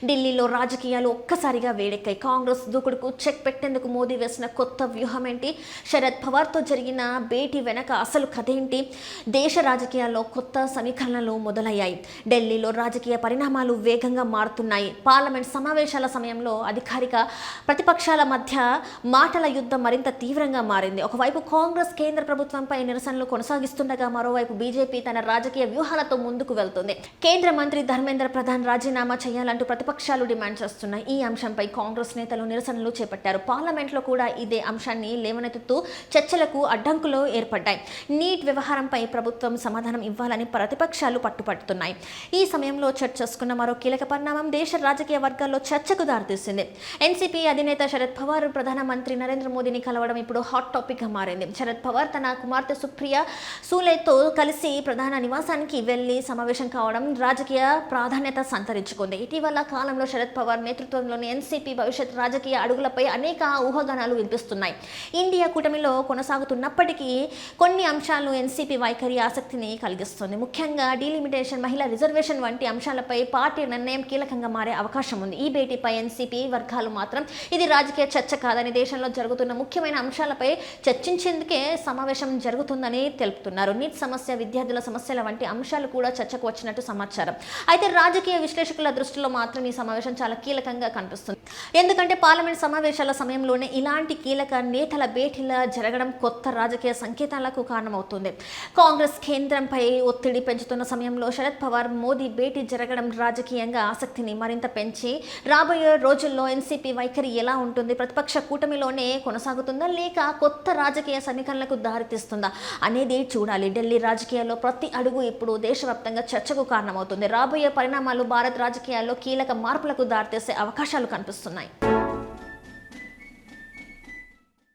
ఢిల్లీలో రాజకీయాలు ఒక్కసారిగా వేడెక్కాయి. కాంగ్రెస్ దూకుడుకు చెక్ పెట్టేందుకు మోదీ వేసిన కొత్త వ్యూహం ఏంటి? శరద్ పవార్తో జరిగిన భేటీ వెనక అసలు కథ ఏంటి? దేశ రాజకీయాల్లో కొత్త సమీకరణలు మొదలయ్యాయి. ఢిల్లీలో రాజకీయ పరిణామాలు వేగంగా మారుతున్నాయి. పార్లమెంట్ సమావేశాల సమయంలో అధికారిక ప్రతిపక్షాల మధ్య మాటల యుద్ధం మరింత తీవ్రంగా మారింది. ఒకవైపు కాంగ్రెస్ కేంద్ర ప్రభుత్వంపై నిరసనలు కొనసాగిస్తుండగా మరోవైపు బీజేపీ తన రాజకీయ వ్యూహాలతో ముందుకు వెళ్తుంది. కేంద్ర మంత్రి ధర్మేంద్ర ప్రధాన్ రాజీనామా చేయాలంటూ ప్రతిపక్షాలు డిమాండ్ చేస్తున్నాయి. ఈ అంశంపై కాంగ్రెస్ నేతలు నిరసనలు చేపట్టారు. పార్లమెంట్లో కూడా ఇదే అంశాన్ని లేవనెత్తుతూ చర్చలకు అడ్డంకులు ఏర్పడ్డాయి. నీట్ వ్యవహారంపై ప్రభుత్వం సమాధానం ఇవ్వాలని ప్రతిపక్షాలు పట్టుపడుతున్నాయి. ఈ సమయంలో చర్చ చేసుకున్న మరో కీలక పరిణామం దేశ రాజకీయ వర్గాల్లో చర్చకు దారితీసింది. ఎన్సీపీ అధినేత శరద్ పవార్ ప్రధానమంత్రి నరేంద్ర మోదీని కలవడం ఇప్పుడు హాట్ టాపిక్ గా మారింది. శరద్ పవార్ తన కుమార్తె సుప్రియా సూలేతో కలిసి ప్రధాన నివాసానికి వెళ్లి సమావేశం కావడం రాజకీయ ప్రాధాన్యత సంతరించుకుంది. ఇటీవల కాలంలో శరద్ పవార్ నేతృత్వంలోని ఎన్సీపీ భవిష్యత్ రాజకీయ అడుగులపై అనేక ఊహాగానాలు వినిపిస్తున్నాయి. ఇండియా కూటమిలో కొనసాగుతున్నప్పటికీ కొన్ని అంశాలు ఎన్సీపీ వైఖరి ఆసక్తిని కలిగిస్తుంది. ముఖ్యంగా డీలిమిటేషన్, మహిళా రిజర్వేషన్ వంటి అంశాలపై పార్టీ నిర్ణయం కీలకంగా మారే అవకాశం ఉంది. ఈ భేటీపై ఎన్సీపీ వర్గాలు మాత్రం ఇది రాజకీయ చర్చ కాదని, దేశంలో జరుగుతున్న ముఖ్యమైన అంశాలపై చర్చించేందుకే సమావేశం జరుగుతుందని తెలుపుతున్నారు. నీట్ సమస్య, విద్యార్థుల సమస్యల వంటి అంశాలు కూడా చర్చకు వచ్చినట్టు సమాచారం. అయితే రాజకీయ విశ్లేషకుల దృష్టిలో మాత్రం ఈ సమావేశం చాలా కీలకంగా కనిపిస్తుంది. ఎందుకంటే పార్లమెంట్ సమావేశాల సమయంలోనే ఇలాంటి కీలక నేతల భేటీల జరగడం కొత్త రాజకీయ సంకేతాలకు కారణమవుతుంది. కాంగ్రెస్ కేంద్రంపై ఒత్తిడి పెంచుతున్న సమయంలో శరద్ పవార్ మోదీ భేటీ జరగడం రాజకీయంగా ఆసక్తిని మరింత పెంచి రాబోయే రోజుల్లో ఎన్సీపీ వైఖరి ఎలా ఉంటుంది, ప్రతిపక్ష కూటమిలోనే కొనసాగుతుందా లేక కొత్త రాజకీయ సమీకరణలకు దారితీస్తుందా అనేది చూడాలి. ఢిల్లీ రాజకీయాల్లో ప్రతి అడుగు ఇప్పుడు దేశవ్యాప్తంగా చర్చకు కారణమవుతుంది. రాబోయే పరిణామాలు భారత్ రాజకీయాల్లో కీలక మార్పులకు దారితీసే అవకాశాలు కనిపిస్తున్నాయి.